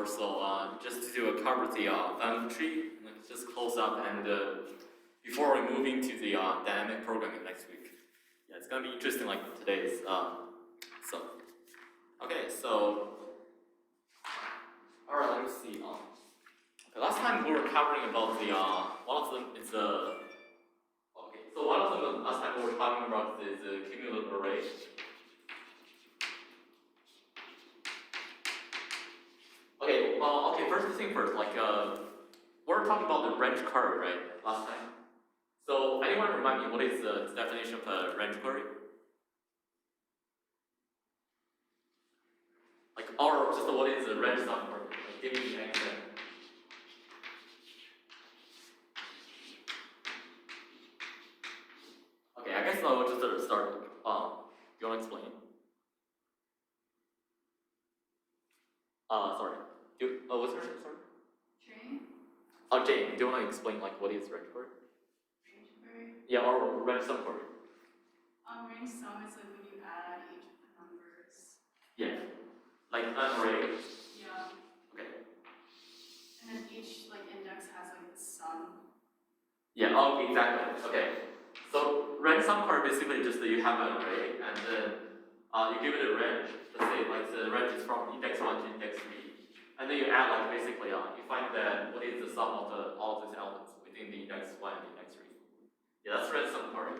before, so just to cover the family tree, let's just close up and before we move into the dynamic programming next week. Yeah, it's gonna be interesting like today's. Okay, so all right, let me see. Okay, last time we were covering about the one of them is okay. So one of them last time we were talking about is the cumulative array. Okay, okay. First thing first, like we're talking about the range query, right? Last time. So anyone remind me what is the definition of a range query? Like, or just what is the range sum query? Like, give me an example. Okay, I guess I'll just start. You wanna explain? Sorry. What's your name? Sorry. Jane? Oh, Jane. Do you wanna explain like what is range query? Range query? Yeah, or range sum query. Range sum is like when you add each of the numbers. Yeah. Like an array. Yeah. Okay. And then each like index has like the sum. Yeah. Oh, exactly. Okay. So range sum query basically just that you have an array and then you give it a range. Let's say like the range is from index 1 to index 3, and then you add like basically you find that what is the sum of all of these elements within the index 1 and index 3. Yeah, that's range sum query.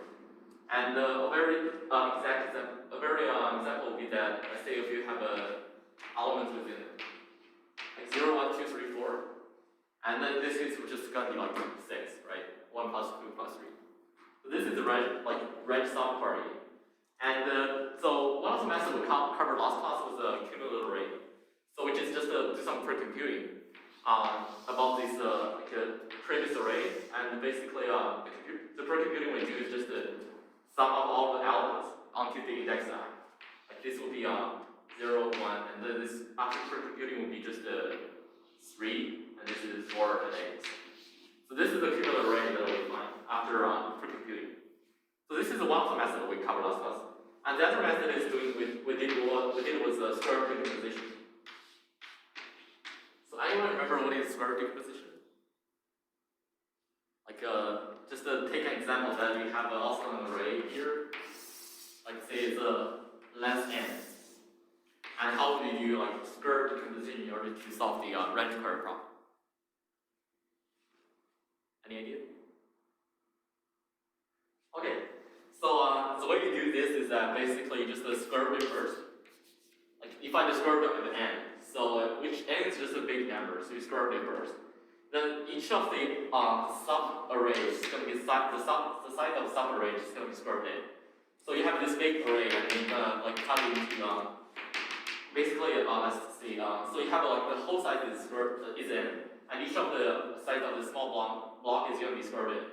And a very example would be that let's say if you have a element within it, like 0, 1, 2, 3, 4, and then this is just gonna be like 6, right? 1 plus 2 plus 3. So this is the range sum query. And so one of the methods we covered last class was a cumulative array. So which is just do some pre-computing about this previous array, and basically the pre-computing we do is just the sum of all the elements onto the index I. Like this will be 0, 1, and then this after pre-computing will be just 3, and this is 4 and 8. So this is the cumulative array that we find after pre-computing. So this is one of the methods that we covered last class. And the other method is we did was square root decomposition. So anyone remember what is square root decomposition? Like just to take an example that we have also an array here. Like say it's length n. And how do you like square root decomposition in order to solve the range query problem? Any idea? Okay. So the way you do this is that basically you just square root first. Like you find the square root of n. So which n is just a big number, so you square root first. Then each of the sub arrays is going to be the size of sub array is going to be square root n. So you have this big array and you're gonna like cut it into basically let's see. So you have like the whole size is n, and each of the size of the small block is going to be square root n.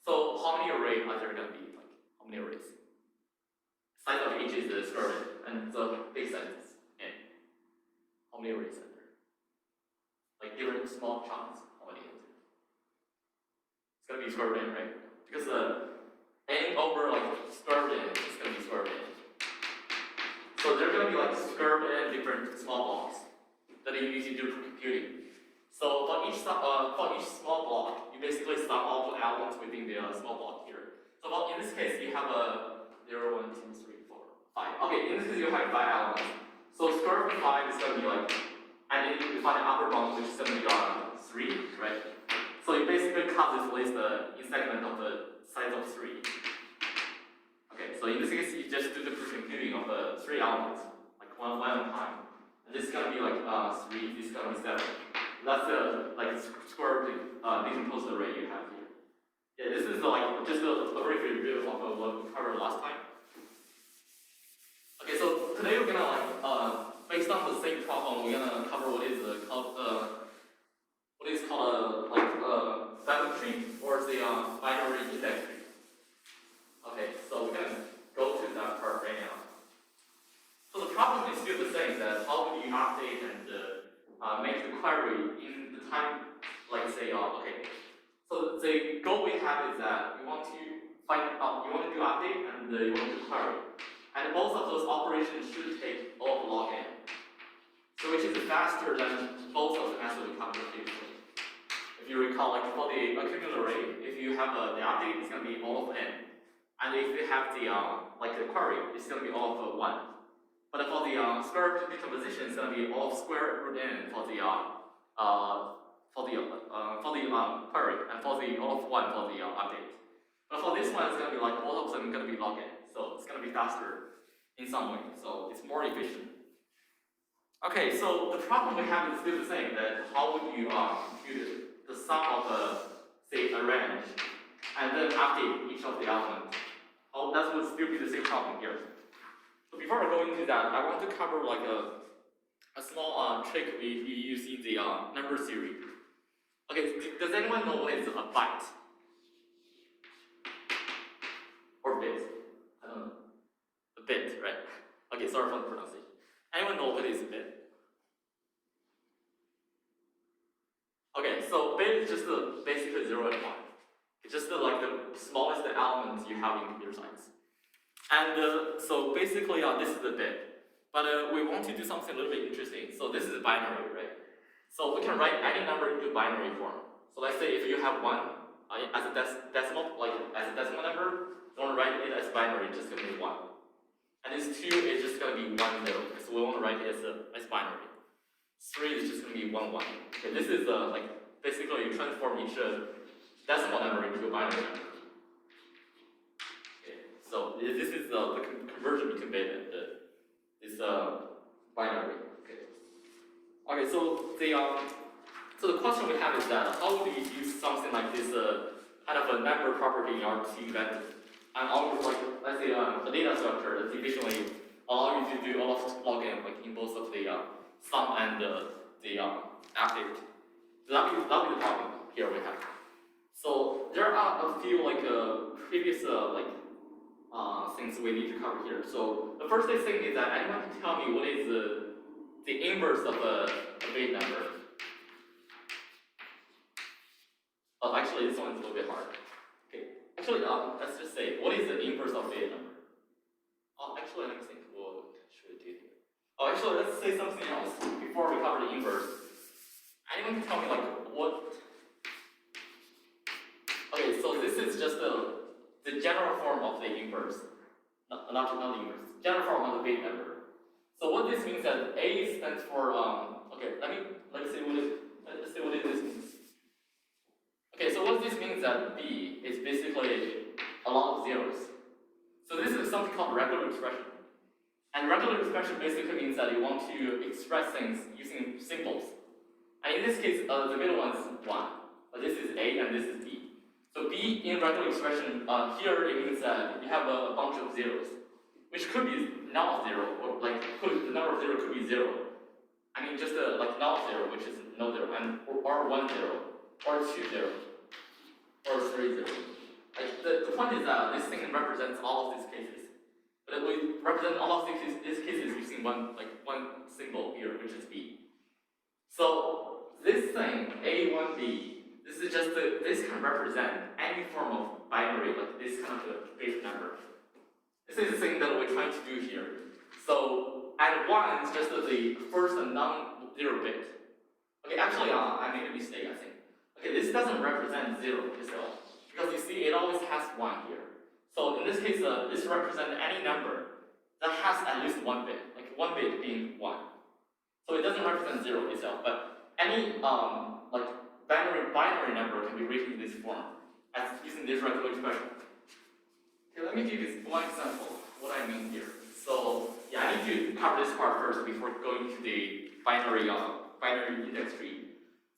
So how many arrays are there going to be? How many arrays? Size of each is the square root, and the big size is n. How many arrays are there? Like different small chunks. How many is it? It's gonna be square root n, right? Because n over like square root n is gonna be square root n. So they're gonna be like square root n different small blocks that you use to do computing. So for each small block, you basically sum all the elements within the small block here. So in this case, you have a 0, 1, 2, 3, 4, 5. Okay, in this case, you have 5 elements. So square root of 5 is going to be like, and then you find the upper bound, which is going to be 3, right? So you basically cut this list in segment of the size of 3. Okay, so in this case, you just do the pre-computing of the 3 elements, like one at a time. And this is going to be like 3, this is going to be 7. That's the square root decomposed array you have here. Yeah, this is just a brief review of what we covered last time. Okay, so today we're gonna based on the same problem, we're gonna cover what is called a family tree or the binary index tree. Okay, so we're gonna go to that part right now. So the problem is still the same. That how do you update and make the query in the time, like say okay. So the goal we have is that you want to do update and you want to query. And both of those operations should take O of log n. So which is faster than both of the methods we covered previously. If you recall, like for the accumulator array, if you have the update, it's going to be all of n. And if you have the like the query, it's going to be all of 1. But for the square root decomposition, it's going to be all of square root n for the query, and for the all of 1 for the update. But for this one, it's going to be like all of them going to be log n, so it's going to be faster in some way, so it's more efficient. Okay, so the problem we have is still the same. That how would you compute the sum of say a range and then update each of the elements? Oh, that would still be the same problem here. So before I go into that, I want to cover like a small trick we use in the number theory. Okay, does anyone know what is a byte? Or bit? I don't know. A bit, right? Okay, sorry for the pronunciation. Anyone know what is a bit? Okay, so bit is just basically 0 and 1. It's just like the smallest element you have in computer science. And so basically this is the bit. But we want to do something a little bit interesting. So this is binary, right? So we can write any number into binary form. So let's say if you have 1 as a decimal, like as a decimal number, don't write it as binary, just gonna be 1. And this 2 is just gonna be 1, 0. So we want to write it as binary. 3 is just gonna be 1, 1. Okay, this is like basically you transform each decimal number into a binary number. Okay, so this is the conversion between bit and this binary. Okay, so the question we have is that how do you use something like this kind of a number property in order to invent and always like let's say a data structure that efficiently allow you to do all of log n like in both of the sum and the update. So that will be the problem here we have. So there are a few like previous things we need to cover here. So the first thing is that anyone can tell me what is the inverse of a big number? Oh, actually this one is a little bit hard. Okay, actually let's just say what is the inverse of a big number? Oh, actually let me think. What should we do here? Oh, actually let's say something else before we cover the inverse. Anyone can tell me like what? Okay, so this is just the general form of the inverse, not the inverse. General form of the big number. So what this means that A stands for okay. Let's see what this means. Okay, so what this means that B is basically a lot of zeros. So this is something called regular expression. And regular expression basically means that you want to express things using symbols. And in this case, the middle one is 1. But this is A and this is B. So B in regular expression, here it means that you have a bunch of zeros, which could be not 0, or like the number of 0 could be 0. I mean just like not 0, which is no 0, and or 1 0, or 2 0, or 3 0. Like the point is that this thing represents all of these cases. But we represent all of these cases using one symbol here, which is B. So this thing, A1B, this can represent any form of binary, like this kind of a big number. This is the thing that we're trying to do here. So, and 1 is just the first non-zero bit. Okay, actually, I made a mistake, I think. Okay, this doesn't represent 0 itself, because you see, it always has 1 here. So in this case, this represents any number that has at least 1 bit, like 1 bit being 1. So it doesn't represent 0 itself, but any like binary number can be written in this form as using this regular expression. Okay, let me give you one example what I mean here. So yeah, I need to cover this part first before going to the binary index tree,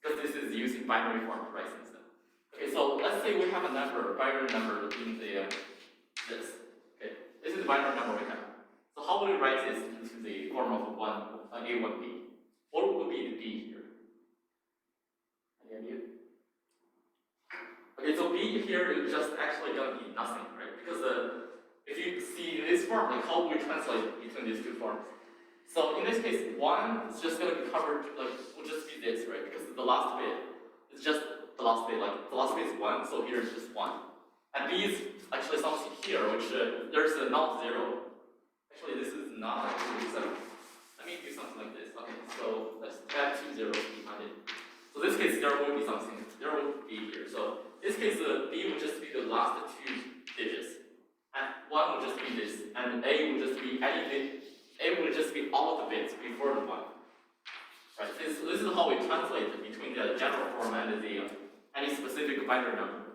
because this is using binary form to write things down. Okay, so let's say we have a number, binary number in the this. Okay, this is the binary number we have. So how would we write this into the form of A1B? What would be the B here? Any idea? Okay, so B here is just actually going to be nothing, right? Because if you see this form, like how would we translate between these two forms? So in this case, 1 is just going to be covered, like will just be this, right? Because the last bit is just the last bit, like the last bit is 1, so here is just 1. And B is actually something here, which there's a not 0. Actually, this is not actually 7. let me do something like this. Okay, so let's add 2 zeros behind it. So in this case, there will be something, there will be here. So in this case, B will just be the last 2 digits, and 1 will just be this, and A will just be any bit, A will just be all of the bits before the 1. Right, this is how we translate between the general form and the any specific binary number.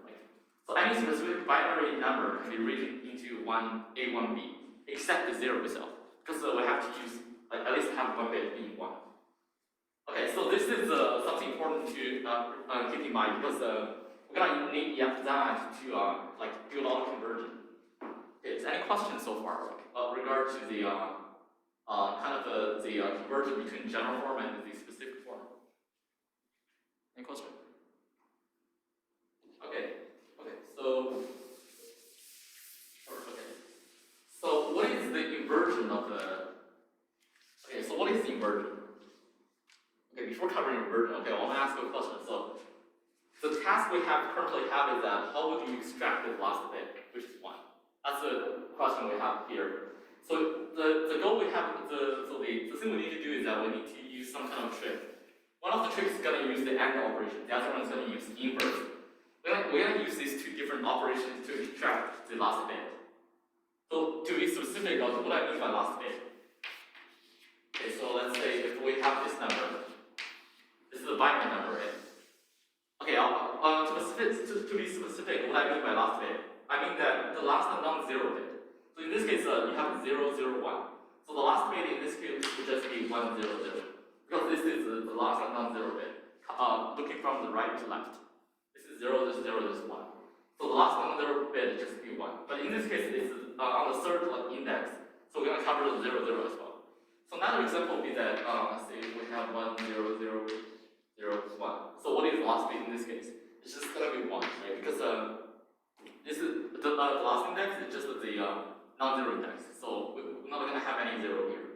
So any specific binary number can be written into A, 1B, except the 0 itself, because we have to use at least have 1 bit being 1. Okay, so this is something important to keep in mind, because we're gonna need that to do a lot of conversion. Okay, is any questions so far regard to the the conversion between general form and the specific form? Any question? Okay. So what is the inversion of the? Okay, so what is the inversion? Okay, before covering inversion, okay, I want to ask you a question. So the task we currently have is that how would you extract the last bit, which is 1? That's the question we have here. So the goal we have, the thing we need to do is that we need to use some kind of trick. One of the tricks is going to use the AND operation. The other one is going to use inverse. We're going to use these 2 different operations to extract the last bit. So to be specific on what I mean by last bit. Okay, so let's say if we have this number, this is a binary number, right? Okay, to be specific, what I mean by last bit, I mean that the last non-zero bit. So in this case, you have 0, 0, 1. So the last bit in this case would just be 1, 0, 0. Because this is the last non-zero bit, looking from the right to left. This is 0, this is 0, this is 1. So the last non-zero bit just be 1. But in this case, it's on the third index. So we're going to cover the 0, 0 as well. So another example would be that, let's say we have 1, 0, 0, 0, 1. So what is the last bit in this case? It's just going to be 1, right? Because this is the last index is just the non-zero index. So we're not going to have any 0 here.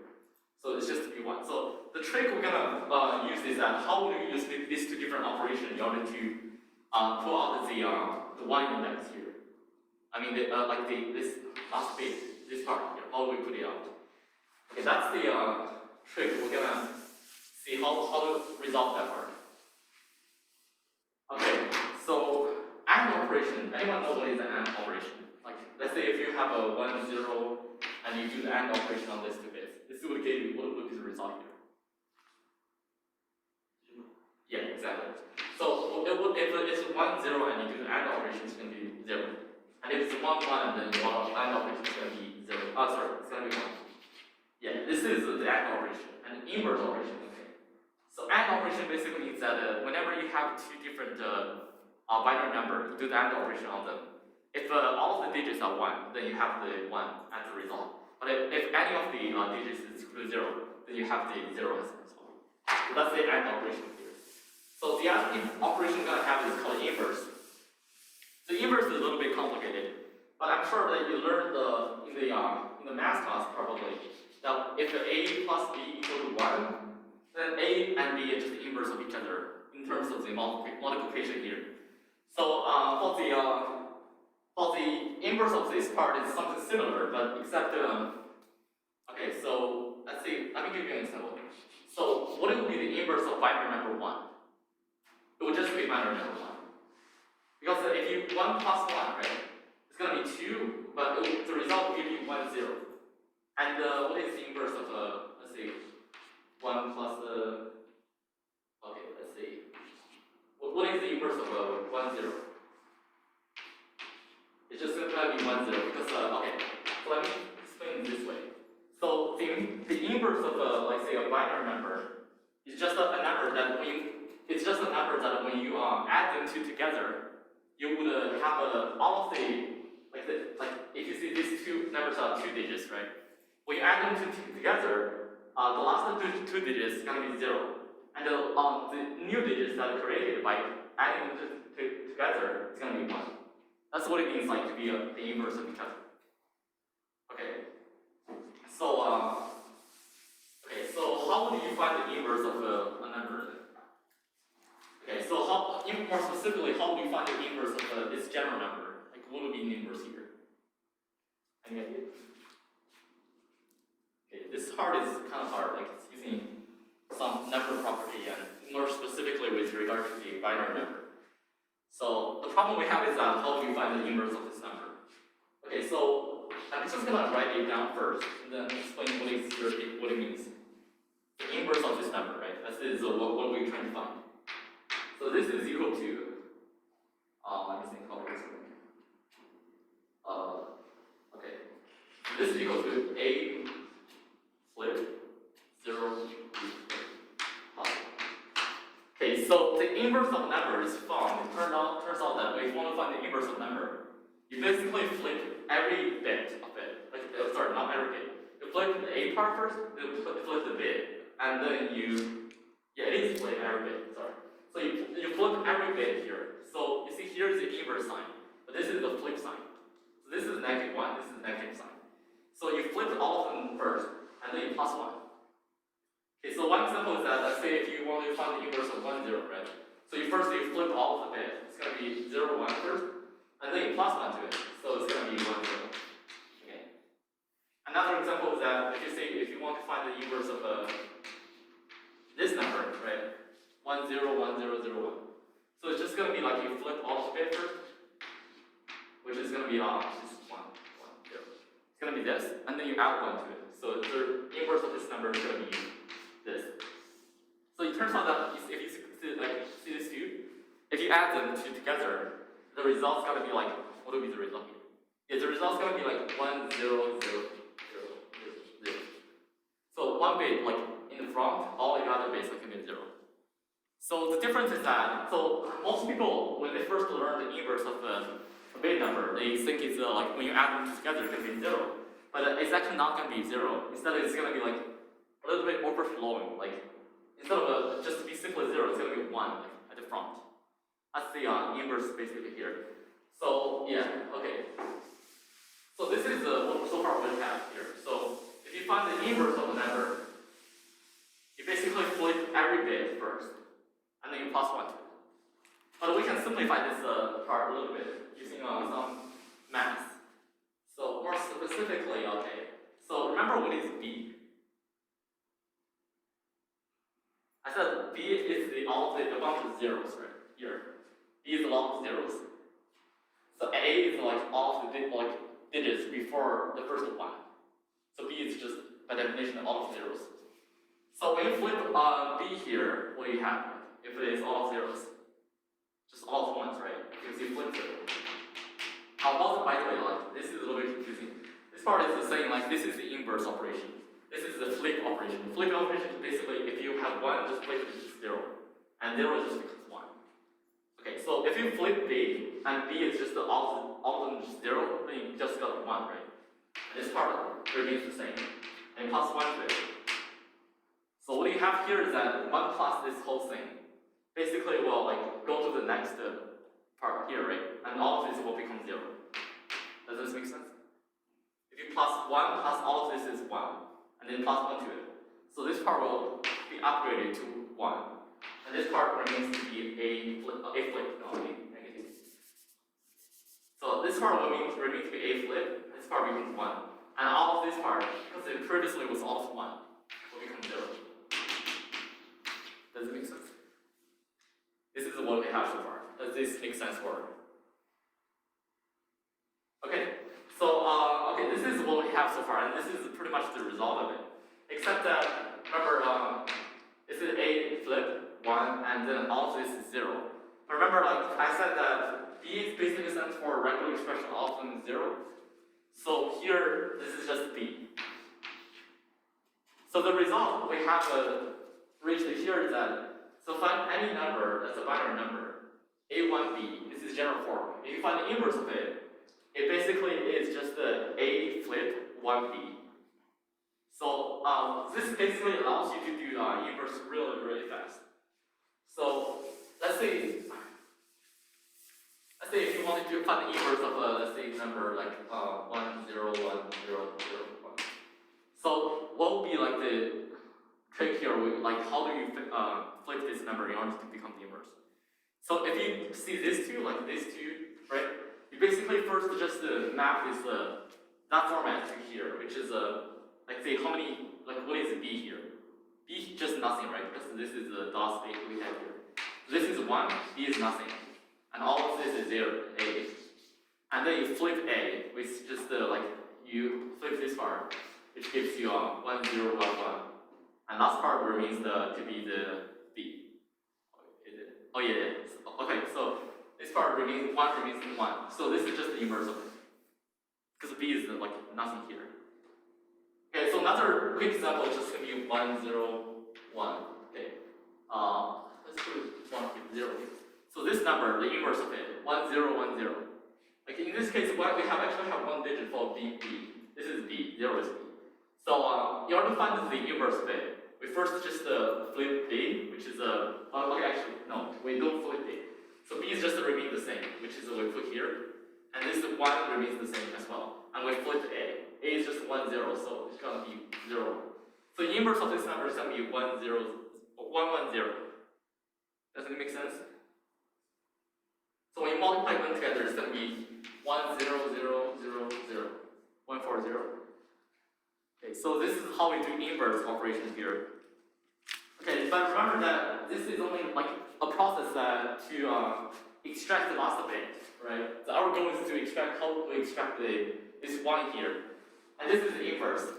So it's just to be 1. So the trick we're going to use is that how would you use these 2 different operations in order to pull out the 1 index here? I mean, this last bit, this part here, how do we put it out? Okay, that's the trick. We're going to see how to resolve that part. Okay, so AND operation. Anyone know what is an AND operation? Like, let's say if you have a 1, 0, and you do the AND operation on these 2 bits. This would give you, what would be the result here? Yeah, exactly. So if it's 1, 0, and you do the AND operation, it's going to be 0. And if it's 1, 1, and then the AND operation is going to be 0. It's going to be 1. Yeah, this is the AND operation, and inverse operation. Okay. So AND operation basically means that whenever you have 2 different binary numbers, you do the AND operation on them. If all of the digits are 1, then you have the 1 as the result. But if any of the digits is equal to 0, then you have the 0 as the result. So that's the AND operation here. So the other operation we're going to have is called inverse. The inverse is a little bit complicated, but I'm sure that you learned in the math class probably that if A plus B equal to 1, then A and B are just the inverse of each other in terms of the multiplication here. So for the inverse of this part is something similar, but except okay. So let me give you an example. So what would be the inverse of binary number 1? It would just be binary number 1. Because if you 1 plus 1, right, it's going to be 2, but the result will give you 1, 0. And what is the inverse of, let's see, 1 plus, okay, let's see. What is the inverse of 1, 0? It's just going to be 1, 0, because, okay, so let me explain it this way. So the inverse of, like, say, a binary number is just a number that when you add them two together, you would have all of the, if you see these 2 numbers are 2 digits, right? When you add them together, the last 2 digits is going to be 0. And the new digits that are created by adding them together is going to be 1. That's what it means like to be the inverse of each other. Okay. So how do you find the inverse of a number? Okay, so more specifically, how do you find the inverse of this general number? Like, what would be an inverse here? Any idea? Okay, this part is kind of hard. Like, it's specifically with regard to the binary number. So the problem we have is that how do we find the inverse of this number? Okay, so I'm just gonna write it down first, and then explain what it means. The inverse of this number, right? This is what we're trying to find. So this is equal to, let me think how this works. Okay. This is equal to A flip 0 B flip positive. Okay, so the inverse of a number is found. It turns out that if you want to find the inverse of a number, you basically flip every bit of it. Like, sorry, not every bit. You flip the A part first, then flip the bit, and then you, yeah, it is flip every bit. Sorry. So you flip every bit here. So you see here is the inverse sign, but this is the flip sign. So this is negative 1, this is negative sign. So you flip all of them first, and then you plus 1. Okay, so one example is that, let's say if you want to find the inverse of 1, 0, right? So you flip all of the bit. It's going to be 0, 1 first, and then you plus 1 to it. So it's going to be 1, 0. Okay. Another example is that if you want to find the inverse of this number, right? 1, 0, 1, 0, 0, 1. So it's just going to be like you flip all of the bit first, which is going to be just 1, 1, 0. It's going to be this, and then you add 1 to it. So the inverse of this number is going to be this. So it turns out that if you see these two, if you add them together, the result's going to be like, what will be the result here? Yeah, the result's going to be like 1, 0, 0, 0, 0, 0. So one bit like in the front, all the other bits are going to be 0. So the difference is that, so most people, when they first learn the inverse of a bit number, they think it's like when you add them together, it's going to be 0. But it's actually not going to be 0. Instead, it's going to be like a little bit overflowing. Like instead of just to be simply 0, it's going to be 1 like, at the front. That's the inverse basically here. So yeah, okay. So this is so far what we have here. So if you find the inverse of a number, you basically flip every bit first, and then you plus 1 to it. But we can simplify this part a little bit using some math. So more specifically, okay. So remember what is B? I said B is all of the amount of zeros right here. B is a lot of zeros. So A is like all of the digits before the first one. So B is just by definition all of zeros. So when you flip B here, what do you have? If it is all of zeros, just all of ones, right? Because you flip it. Also, by the way, like this is a little bit confusing. This part is the same. Like this is the inverse operation. This is the flip operation. The flip operation is basically if you have 1, just flip it to 0, and 0 just becomes 1. Okay, so if you flip B and B is just all of them just 0, then you just got 1, right? And this part remains the same, and plus 1 to it. So what you have here is that 1 plus this whole thing basically will like go to the next part here, right? And all of this will become 0. Does this make sense? If you plus 1 plus all of this is 1, and then plus 1 to it. So this part will be upgraded to 1. And this part remains to be a flip, no, negative. So this part will remain to be a flip, this part becomes 1. And all of this part, because it previously was all of 1, will become 0. Does it make sense? This is what we have so far. Does this make sense for? Okay, so okay, this is what we have so far, and this is pretty much the result of it. Except that, remember, this is A flip 1, and then all of this is 0. But remember, like I said that B basically stands for regular expression, all of them is 0. So here, this is just B. So the result we have reached here is that, so find any number that's a binary number, A1B, this is general form. If you find the inverse of it, it basically is just the A flip 1B. So this basically allows you to do inverse really, really fast. So let's say if you wanted to find the inverse of let's say number like 1, 0, 1, 0, 0, 1. So what would be like the trick here? Like how do you flip this number in order to become the inverse? So if you see these two, like these two, right? You basically first just map this that format to here, which is like say how many, like what is B here? B just nothing, right? Because this is the dot space we have here. This is 1, B is nothing. And all of this is 0, A. And then you flip A, which is just like, you flip this part, which gives you 1, 0, 1, 1. And last part remains to be the B. Is it? Oh yeah, yeah. Okay, so this part remains 1 remains 1. So this is just the inverse of it. Because B is like nothing here. Okay, so another quick example is just going to be 1, 0, 1. Okay. Let's put 1 here, 0 here. So this number, the inverse of it, 1, 0, 1, 0. Like in this case, we actually have one digit for B, B. This is B, 0 is B. So in order to find the inverse of it, we first just flip B, which is okay, actually, no, we don't flip B. So B is just remain the same, which is we put here. And this 1 remains the same as well. And we flip A. A is just 1, 0, so it's going to be 0. So the inverse of this number is going to be 1, 0, 1, 1, 0. Does it make sense? So when you multiply them together, it's going to be 1, 0, 0, 0, 0, 1, 4, 0. Okay, so this is how we do inverse operations here. Okay, but remember that this is only like a process to extract the last bit, right? So our goal is to extract how to extract this 1 here. And this is the inverse. So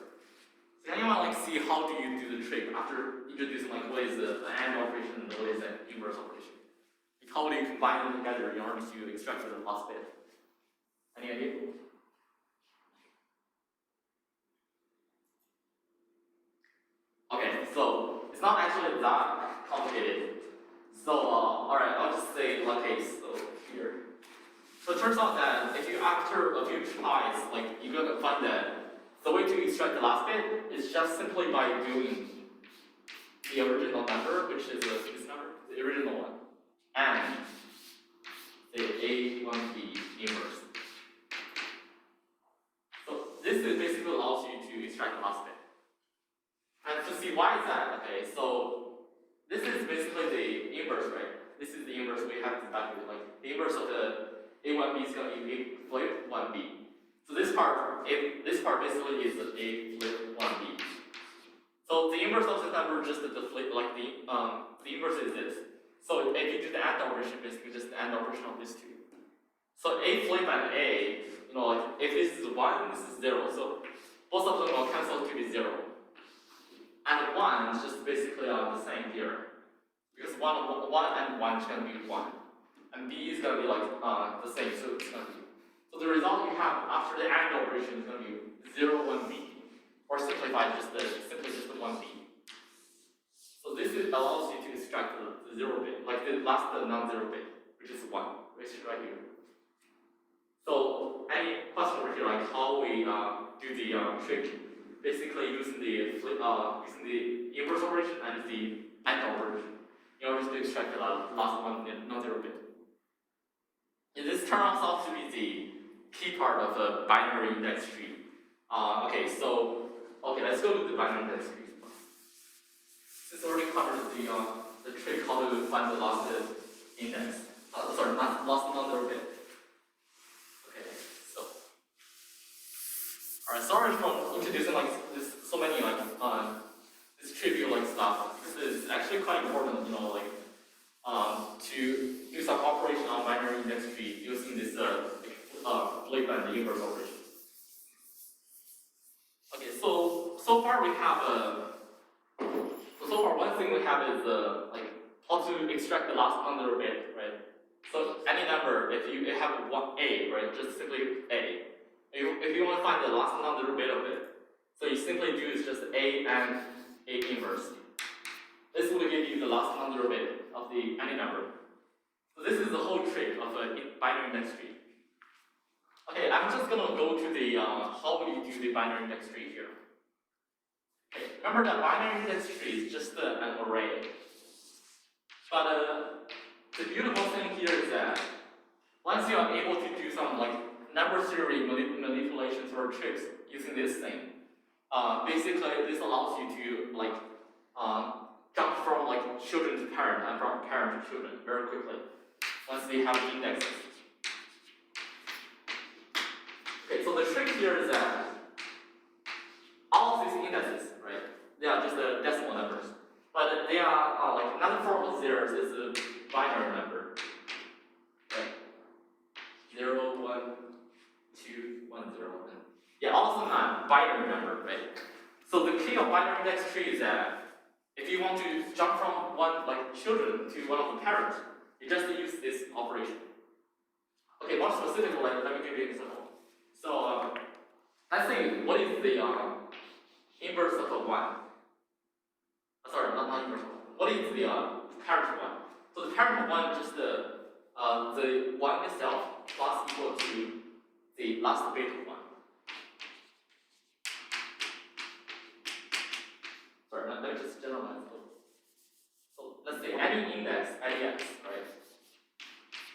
can anyone like see how do you do the trick after introducing like what is the AND operation and what is the inverse operation? Like, how do you combine them together in order to extract the last bit? Any idea? Okay, so it's not actually that complicated. So alright, I'll just say one case here. So it turns out that if you after a few tries, like you're gonna find that the way to extract the last bit is just simply by doing the original number, which is this number, the original one, and the A1B inverse. So this is basically allows you to extract the last bit. And to see why is that, okay, so this is basically the inverse, right? This is the inverse we have to calculate. Like the inverse of the A1B is going to be A flip 1B. So this part basically is A flip 1B. So the inverse of the number just the flip, like the inverse is this. So if you do the AND operation, basically just the AND operation of these two. So A flip and A, you know, like if this is 1, this is 0. So both of them will cancel to be 0. And 1 is just basically the same here. Because 1 and 1 is going to be 1. And B is going to be like the same, so it's going to be. So the result you have after the AND operation is going to be 0, 1B. Or simplified, simply just the 1B. So this allows you to extract the 0 bit, like the last non-zero bit, which is 1, which is right here. So any question over here, like how we do the trick? Basically using the inverse operation and the AND operation in order to extract the last one non-zero bit. And this turns out to be the key part of a binary index tree. Okay, let's go to the binary index tree. This already covers the trick how to find the last index. Not last non-zero bit. Okay, so. Alright, sorry for introducing like this so many like this trivial like stuff, because it's actually quite important, you know, like to do some operation on binary index tree using this flip and the inverse operation. Okay, so far we have so far one thing we have is like how to extract the last non-zero bit, right? So any number, if you have one A, right, just simply A. If you want to find the last non-zero bit of it, so you simply do is just A and A inverse. This will give you the last non-zero bit of any number. So this is the whole trick of a binary index tree. Okay, I'm just gonna go to the how we do the binary index tree here. Okay, remember that binary index tree is just an array. But the beautiful thing here is that once you are able to do some like number theory manipulations or tricks using this thing, basically this allows you to like jump from like children to parent and from parent to children very quickly once they have the indexes. Okay, so the trick here is that all of these indexes, right, they are just decimal numbers, but they are like another form of zeros is binary number, right? 0, 1, 2, 1, 0, 1. Yeah, also not binary number, right? So the key of binary index tree is that if you want to jump from one like children to one of the parents, you just use this operation. Okay, more specifically, let me give you an example. So let's say what is the inverse of a 1? Sorry, not inverse. What is the parent 1? So the parent of 1 is just the 1 itself plus equal to the last bit of 1. Sorry, let me just generalize a little. So let's say any index, IDX, right?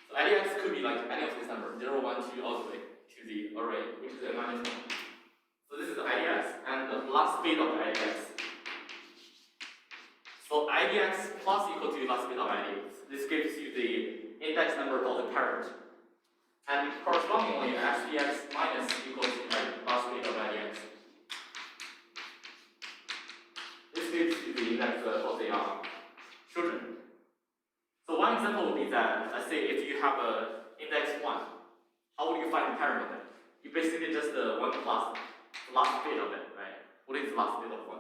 So IDX could be like any of these numbers, 0, 1, 2, all the way to the array, which is a minus 1. So this is the IDX, and the last bit of IDX. So IDX plus equal to last bit of IDX. This gives you the index number of the parent. And correspondingly, SDX minus equals to last bit of IDX. This gives you the index of the children. So one example would be that, let's say if you have a index 1, how would you find the parent of it? You basically just 1 plus the last bit of it, right? What is the last bit of 1?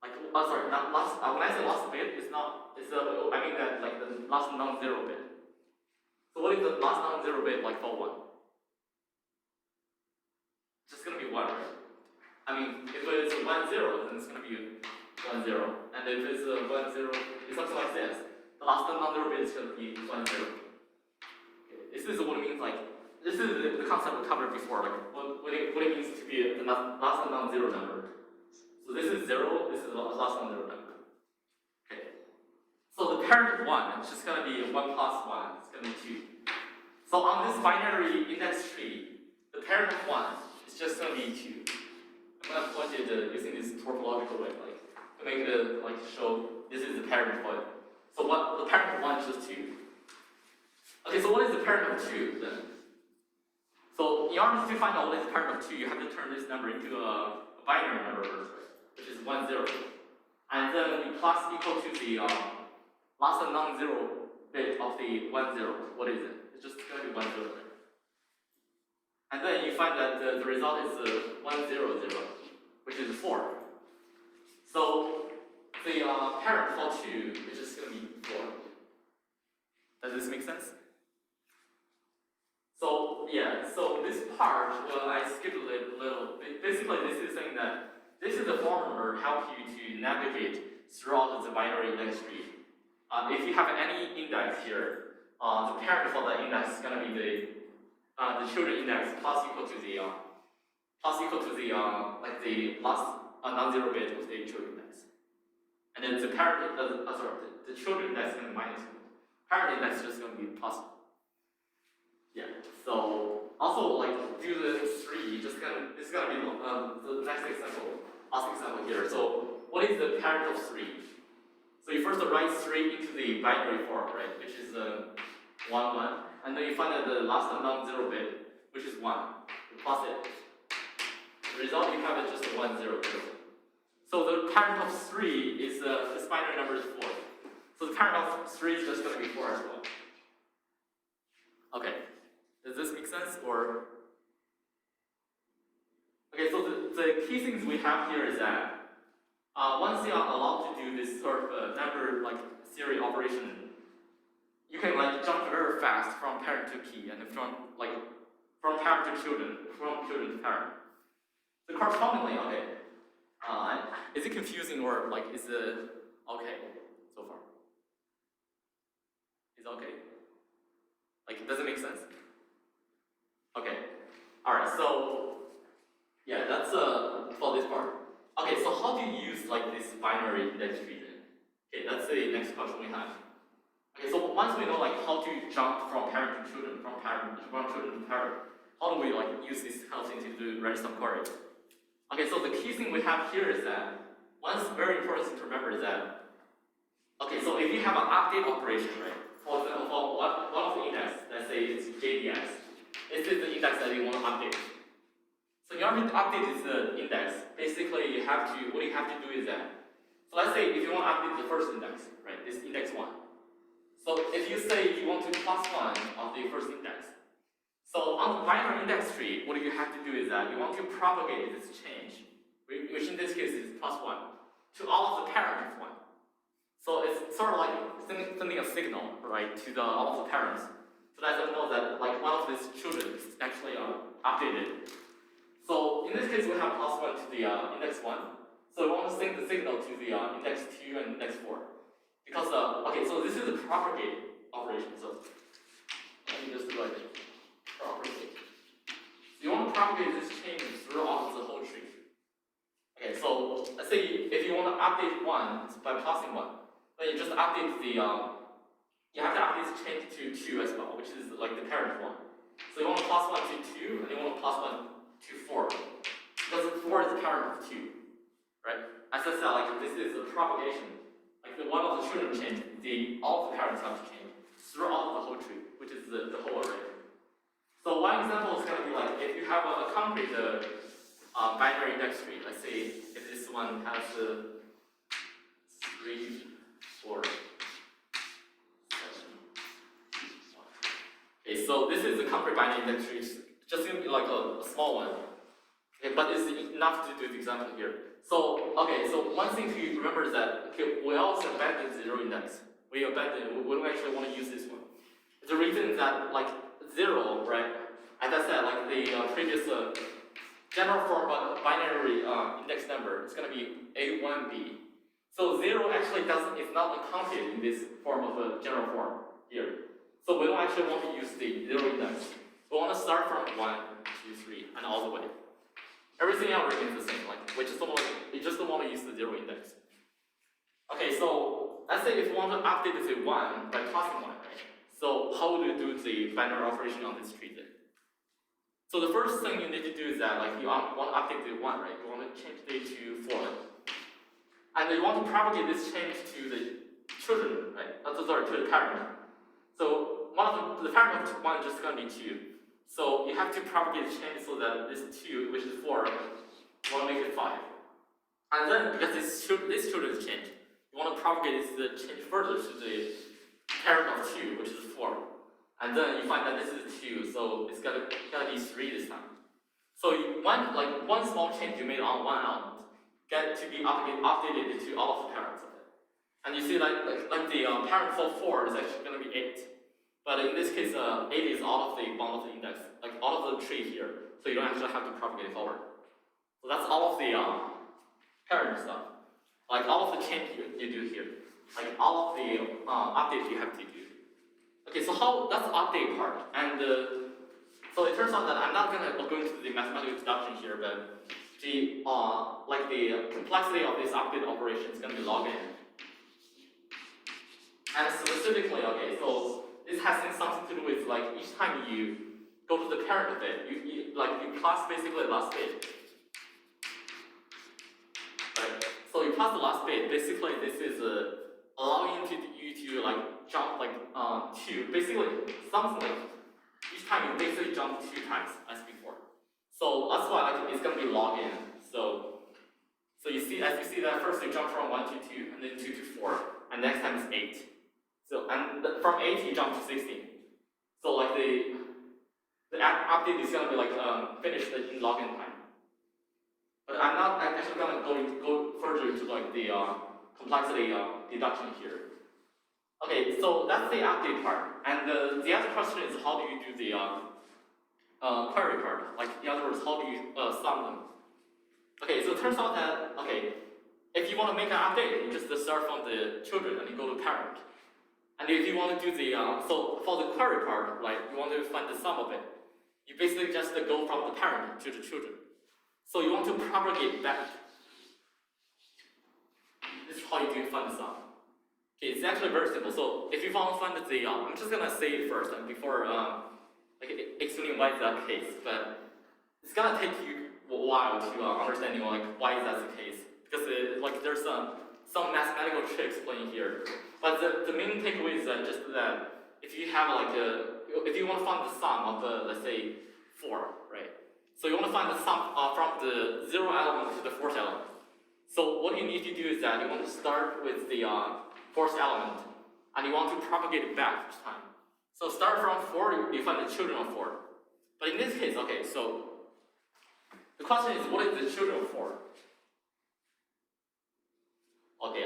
Like, sorry, not last, when I say last bit, it's not, I mean that like the last non-zero bit. So what is the last non-zero bit like for 1? It's just gonna be 1, right? I mean, if it's 1, 0, then it's gonna be 1, 0. And if it's 1, 0, it's something like this. The last non-zero bit is gonna be 1, 0. Okay. This is what it means, like, this is the concept we covered before, like, what it means to be the last non-zero number. So this is 0, this is the last non-zero number. Okay. So the parent 1 is just gonna be 1 plus 1, it's gonna be 2. So on this binary index tree, the parent of 1 is just gonna be 2. I'm gonna point it using this topological way, like to make it like show this is the parent point. So what the parent of 1 is just 2. Okay, so what is the parent of 2 then? So in order to find out what is the parent of 2, you have to turn this number into a binary number first, right? Which is 1, 0. And then you plus equal to the last non-zero bit of the 1, 0. What is it? It's just going to be 1, 0. And then you find that the result is 1, 0, 0, which is 4. So the parent for 2 is just going to be 4. Does this make sense? So yeah, so this part, well, I skipped a little. Basically, this is saying that this is a formula to help you to navigate throughout the binary index tree. If you have any index here, the parent for the index is going to be the children index plus equal to the like the last non-zero bit of the children index, and then the parent the children index is going to be minus 1. Parent index is just going to be plus 1. Yeah. So also like do the 3. It's gonna be the next example. Last example here. So what is the parent of 3? So you first write 3 into the binary form, right? Which is 1, 1, and then you find that the last non-zero bit, which is 1. You plus it. The result you have is just a 1, 0, 0. So the parent of 3 is this binary number is 4. So the parent of 3 is just going to be 4 as well. Okay. Does this make sense or? Okay, so the key things we have here is that once you are allowed to do this sort of number like theory operation, you can like jump very fast from parent to key and from parent to children, from children to parent. So correspondingly, okay, is it confusing or like is it okay so far? Is it okay? Like does it make sense? Okay. Alright, so yeah, that's for this part. Okay, so how do you use like this binary index tree then? Okay, that's the next question we have. Okay, so once we know like how to jump from parent to children, from children to parent, how do we like use this kind of thing to run some queries? Okay, so the key thing we have here is that one very important thing to remember is that okay, so if you have an update operation, right? For example, for one of the index, let's say it's JDX. This is the index that you want to update. So in order to update this index, basically what you have to do is that, so let's say if you want to update the first index, right, this index 1. So if you say you want to plus 1 of the first index, so on the binary index tree, what you have to do is that you want to propagate this change, which in this case is plus 1, to all of the parent of 1. So it's sort of like sending a signal, right, to all of the parents, so that they know that like one of these children is actually updated. So in this case, we have plus 1 to the index 1. So we want to send the signal to the index 2 and index 4. Because, okay, so this is a propagate operation. So let me just write it. Propagate. So you want to propagate this change throughout the whole tree. Okay, so let's say if you want to update 1 by plus 1, then you just update the, you have to update this change to 2 as well, which is like the parent 1. So you want to plus 1 to 2, and you want to plus 1 to 4. Because 4 is the parent of 2, right? As I said, like this is a propagation. Like the one of the children change, all of the parents have to change throughout the whole tree, which is the whole array. So one example is going to be like if you have a concrete binary index tree. Let's say if this one has 3, 4, 7, 1. Okay, so this is the concrete binary index tree. It's just going to be like a small one. Okay, but it's enough to do the example here. So, okay, so one thing to remember is that, okay, we also abandoned the 0 index. We don't actually want to use this one. The reason is that, like, 0, right, as I said, like the previous general form of binary index number is going to be A1B. So 0 actually is not accounted in this form of a general form here. So we don't actually want to use the 0 index. We want to start from 1, 2, 3, and all the way. Everything else remains the same. Like we just don't want to use the 0 index. Okay, so let's say if you want to update the 1 by passing 1, right? So how would you do the binary operation on this tree then? So the first thing you need to do is that like you want to update the 1, right? You want to change the to 4, and you want to propagate this change to the children, right? Sorry, to the parent. So the parent of 1 is just going to be 2. So you have to propagate the change so that this 2, which is 4, you want to make it 5. And then because this children's change, you want to propagate this change further to the parent of 2, which is 4. And then you find that this is 2, so it's gotta be 3 this time. So one small change you made on one element get to be updated to all of the parents of it. And you see like the parent for 4 is actually gonna be 8. But in this case, 8 is all of the bound of the index, like all of the tree here, so you don't actually have to propagate it forward. So that's all of the parent stuff, like all of the change you do here, like all of the updates you have to do. Okay, so that's the update part, and so it turns out that I'm not gonna go into the mathematical introduction here, but the complexity of this update operation is gonna be log n. And specifically, okay, so this has something to do with like each time you go to the parent of it, you plus basically the last bit. Right? So you plus the last bit. Basically, this is allowing you to like jump to basically something like each time you basically jump 2 times as before. So that's why it's gonna be log n. So you see that first you jump from 1 to 2, and then 2 to 4, and next time is 8. So from 8 you jump to 16. So like the update is gonna be like finished in log n time. But I'm not actually gonna go further to like the complexity deduction here. Okay, so that's the update part. And the other question is how do you do the query part? Like in other words, how do you sum them? Okay, so it turns out that if you want to make an update, you just start from the children and you go to parent. And if you want to do the, so for the query part, right, you want to find the sum of it. You basically just go from the parent to the children. So you want to propagate back. This is how you find the sum. Okay, it's actually very simple. So if you want to find the, I'm just gonna say it first, and before explaining why is that case. But it's gonna take you a while to understanding why is that the case, because there's some mathematical tricks playing here. But the main takeaway is just that if you have if you want to find the sum of let's say 4, right? So you want to find the sum from the 0 element to the 4th element. So what you need to do is that you want to start with the 4th element, and you want to propagate it back each time. So start from 4, you find the children of 4. But in this case, okay, so the question is, what is the children of 4? Okay,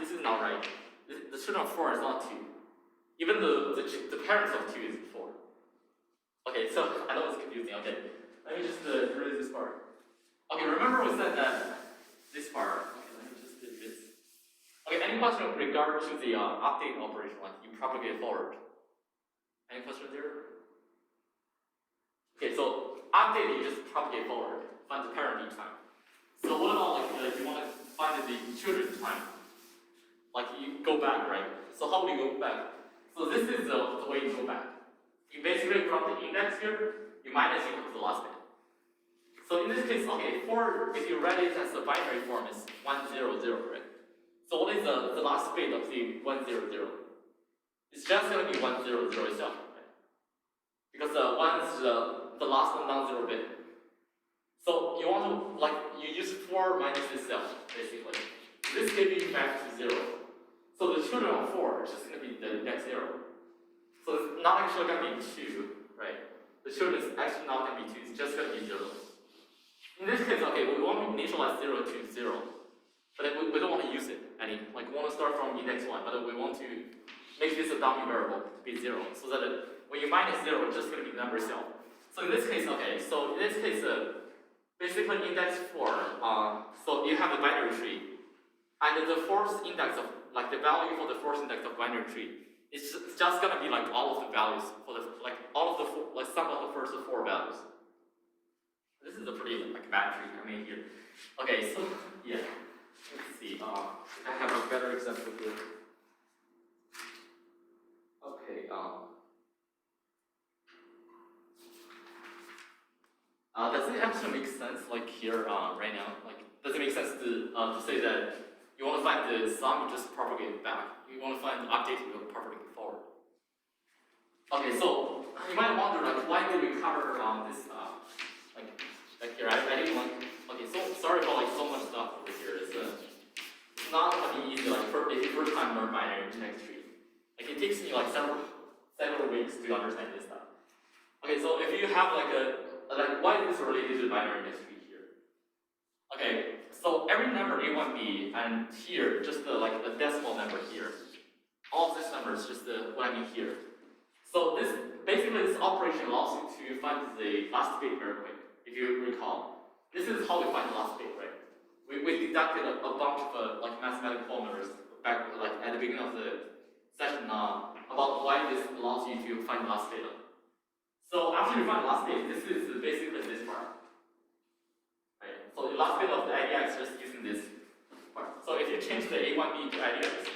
this is not right. The children of 4 is not 2. Even the parents of 2 is 4. Okay, so I know it's confusing. Okay, let me just erase this part. Okay, remember we said that this part. Okay, let me just do this. Okay, any question with regard to the update operation, like you propagate forward? Any questions there? Okay, so update you just propagate forward, find the parent each time. So what about like you want to find the children each time? Like you go back, right? So how do you go back? So this is the way you go back. You basically from the index here, you minus equal to the last bit. So in this case, okay, 4, if you write it as a binary form, is 100, right? So what is the last bit of the 100? It's just going to be 100 itself, right? Because 1 is the last non-zero bit. So you want to, like, you use 4 minus itself, basically. This gives you back to 0. So the children of 4 is just going to be the next 0. So it's not actually going to be 2, right? The children is actually not going to be 2, it's just going to be 0. In this case, okay, we want to initialize 0 to 0, but we don't want to use it any. Like, we want to start from index 1, but we want to make this a dummy variable to be 0, so that when you minus 0, it's just going to be the number itself. So in this case, okay, so in this case, basically index 4, so you have a binary tree, and the fourth index of, like the value for the fourth index of binary tree, it's just going to be like all of the values for the, like all of the, like sum of the first 4 values. This is a pretty like bad tree I made here. Okay, so yeah, let's see. I have a better example here. Okay. Does it actually make sense like here right now? Like, does it make sense to say that you want to find the sum, you just propagate it back. You want to find the update, you will propagate it forward. Okay, so you might wonder like why did we cover this like here, I didn't like, okay, so sorry about like so much stuff over here. It's not gonna be easy, like if you first time learn binary text tree. Like it takes me like several weeks to understand this stuff. Okay, so if you have like why is this related to the binary text tree here? Okay, so every number A1B and here, just like the decimal number here. All of this number is just what I mean here. So this basically this operation allows you to find the last bit very quick. If you recall, this is how we find the last bit, right? We deducted a bunch of like mathematical formulas back like at the beginning of the session about why this allows you to find the last bit. So after you find the last bit, this is basically this part. Right? So the last bit of the IDX is just using this part. So if you change the A1B to IDX,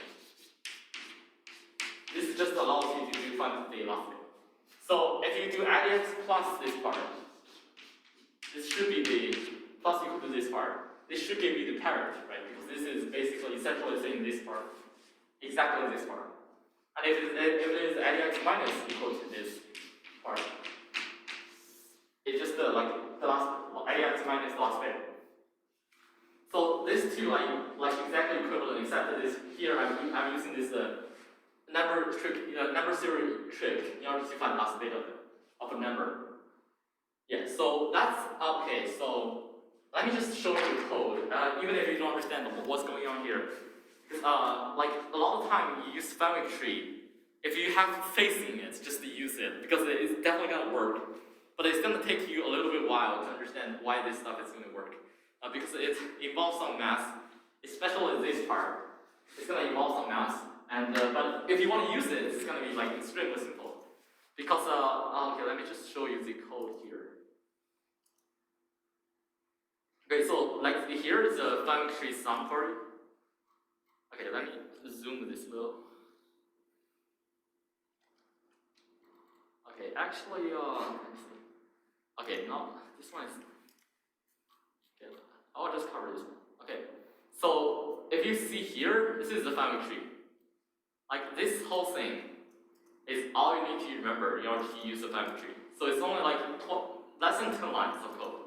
this just allows you to find the last bit. So if you do IDX plus this part, this should be the plus equal to this part. This should give you the parent, right? Because this is basically essentially saying this part, exactly this part. And if it is IDX minus equal to this part, it's just like the last IDX minus the last bit. So these two are like exactly equivalent, except that this here I'm using this number trick, number theory trick in order to find the last bit of a number. Yeah, so that's okay. So let me just show you the code, even if you don't understand what's going on here. Because like a lot of time you use family tree. If you have faith in it, just to use it because it's definitely gonna work. But it's gonna take you a little bit while to understand why this stuff is gonna work. Because it involves some math, especially this part. It's gonna involve some math, and but if you want to use it, it's gonna be like extremely simple. Because okay, let me just show you the code here. Okay, so like here is a family tree sum party. Okay, let me zoom this a little. Okay, actually, okay, no, this one is. Okay, I'll just cover this one. Okay, so if you see here, this is the family tree. Like this whole thing is all you need to remember in order to use the family tree. So it's only like less than 10 lines of code.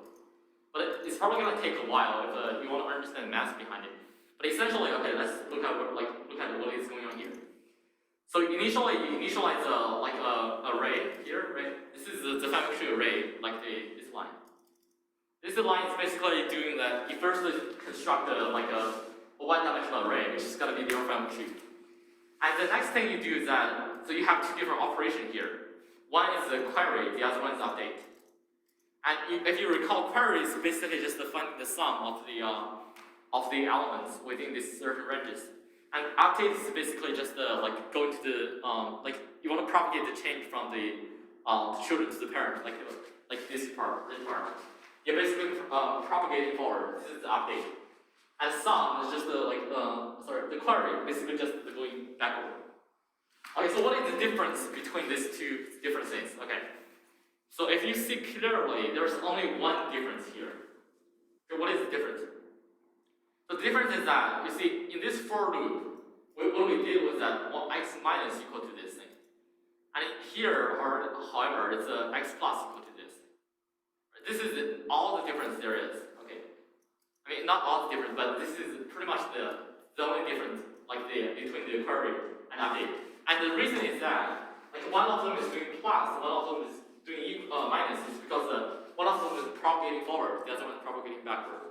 But it's probably going to take a while if you want to understand math behind it. But essentially, okay, let's look at what is going on here. So initially, you initialize like a array here, right? This is the family tree array, like this line. This line is basically doing that. You first construct like a one-dimensional array, which is going to be your family tree. And the next thing you do is that, so you have two different operations here. One is the query, the other one is update. And if you recall, query is basically just finding the sum of the elements within these certain ranges. And update is basically just like going to the like you want to propagate the change from the children to the parent, like this part. You're basically propagating forward. This is the update. And sum is just the query, basically just going backward. Okay, so what is the difference between these two different things? Okay, so if you see clearly, there's only one difference here. Okay, what is the difference? The difference is that, you see, in this for loop, what we did was that x minus equal to this thing. And here, however, it's x plus equal to this. This is all the difference there is. Okay, I mean, not all the difference, but this is pretty much the only difference, like between the query and update. And the reason is that, like, one of them is doing plus, one of them is doing minus, is because one of them is propagating forward, the other one is propagating backward.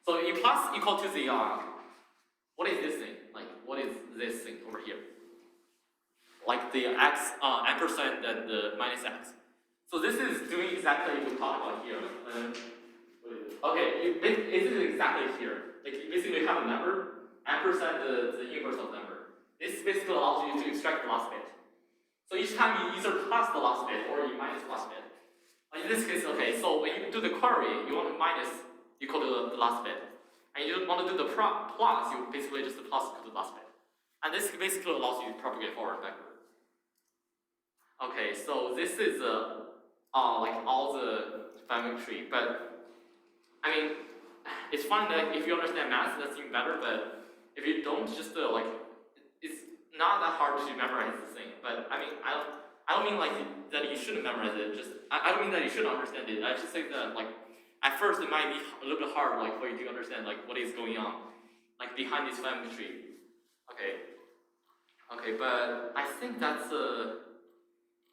So E plus equal to the what is this thing? Like, what is this thing over here? Like the x ampersand and the minus x. So this is doing exactly what we talked about here. Okay, it is exactly here. Like, you basically have a number, ampersand the inverse of number. This basically allows you to extract the last bit. So each time you either plus the last bit or you minus the last bit. In this case, okay, so when you do the query, you want to minus equal to the last bit. And you want to do the plus, you basically just the plus equal to the last bit. And this basically allows you to propagate forward and backward. Okay, so this is like all the family tree, but I mean, it's fine that if you understand math, that's even better, but if you don't, just like, it's not that hard to memorize this thing. But I mean, I don't mean like that you shouldn't memorize it, I don't mean that you shouldn't understand it. I just think that, like, at first it might be a little bit hard, like, for you to understand, like, what is going on, like, behind this family tree. Okay, but I think that's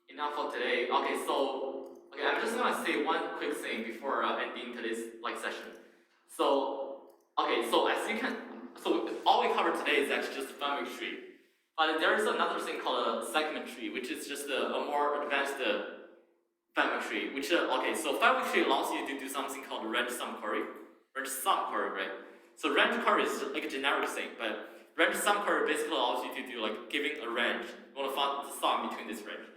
enough for today. Okay, I'm just gonna say one quick thing before ending today's session. So as you can, all we covered today is actually just a family tree. But there is another thing called a segment tree, which is just a more advanced family tree. Which so family tree allows you to do something called range sum query, right? So range query is like a generic thing, but range sum query basically allows you to do like giving a range. You want to find the sum between this range.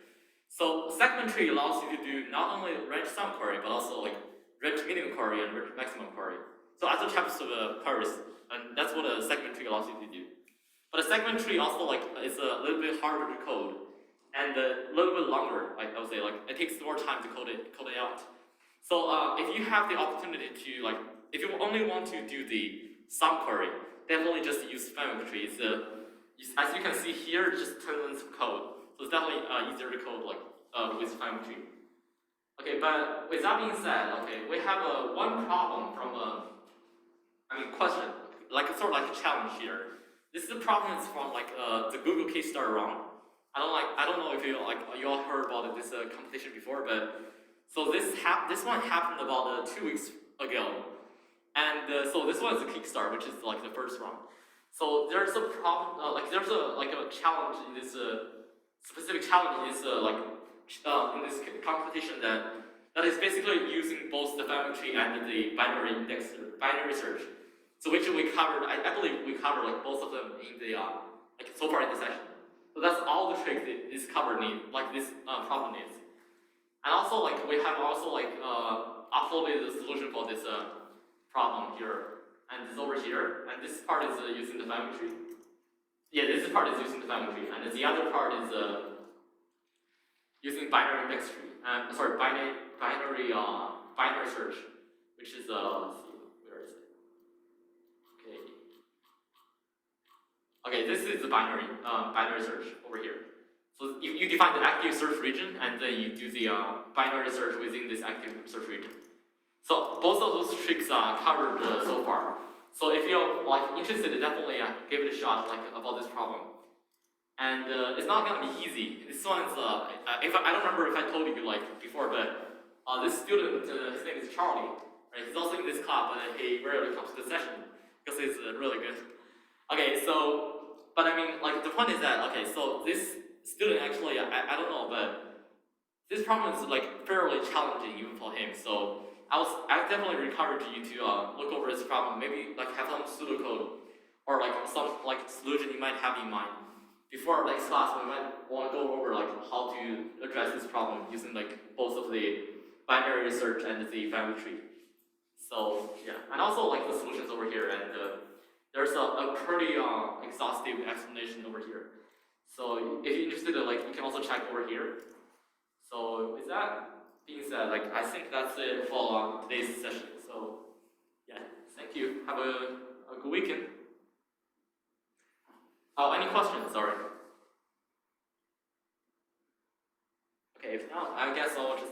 So segment tree allows you to do not only range sum query, but also like range minimum query and range maximum query. So other types of queries, and that's what a segment tree allows you to do. But a segment tree also is a little bit harder to code, and a little bit longer. I would say it takes more time to code it out. So if you have the opportunity to if you only want to do the sum query, definitely just use family tree. As you can see here, just 10 lines of code. So it's definitely easier to code with family tree. Okay, but with that being said, we have one problem from question, sort of like a challenge here. This is a problem is from the Google case started wrong. I don't know if you all heard about this competition before, but so this one happened about 2 weeks ago, and so this one is a kickstart, which is the first round. So there's a problem, there's a challenge in this specific challenge is in this competition that is basically using both the family tree and the binary search. So which we covered, I believe we covered both of them in the so far in the session. So that's all the tricks this cover needs, this problem needs. And also we have also uploaded the solution for this problem here, and this over here, and this part is using the family tree. Yeah, this part is using the family tree, and the other part is using binary index tree. Binary search, which is let's see, where is it? Okay, this is the binary search over here. So you define the active search region, and then you do the binary search within this active search region. So both of those tricks are covered so far. So if you're interested, definitely give it a shot about this problem. and it's not gonna be easy. This one's if I don't remember if I told you like before, but this student, his name is Charlie. Right? He's also in this club, but he rarely comes to the session because he's really good. Okay, so but I mean, like the point is that okay, so this student actually I don't know, but this problem is like fairly challenging even for him. So I definitely encourage you to look over this problem, maybe like have some pseudocode or like some like solution you might have in mind. Before next class, we might want to go over like how to address this problem using like both of the binary search and the family tree. So yeah, and also like the solutions over here, and there's a pretty exhaustive explanation over here. So if you're interested, like you can also check over here. So with that being said, like I think that's it for today's session. So yeah, thank you. Have a good weekend. Oh, any questions? Sorry. Okay, if not, I guess I'll just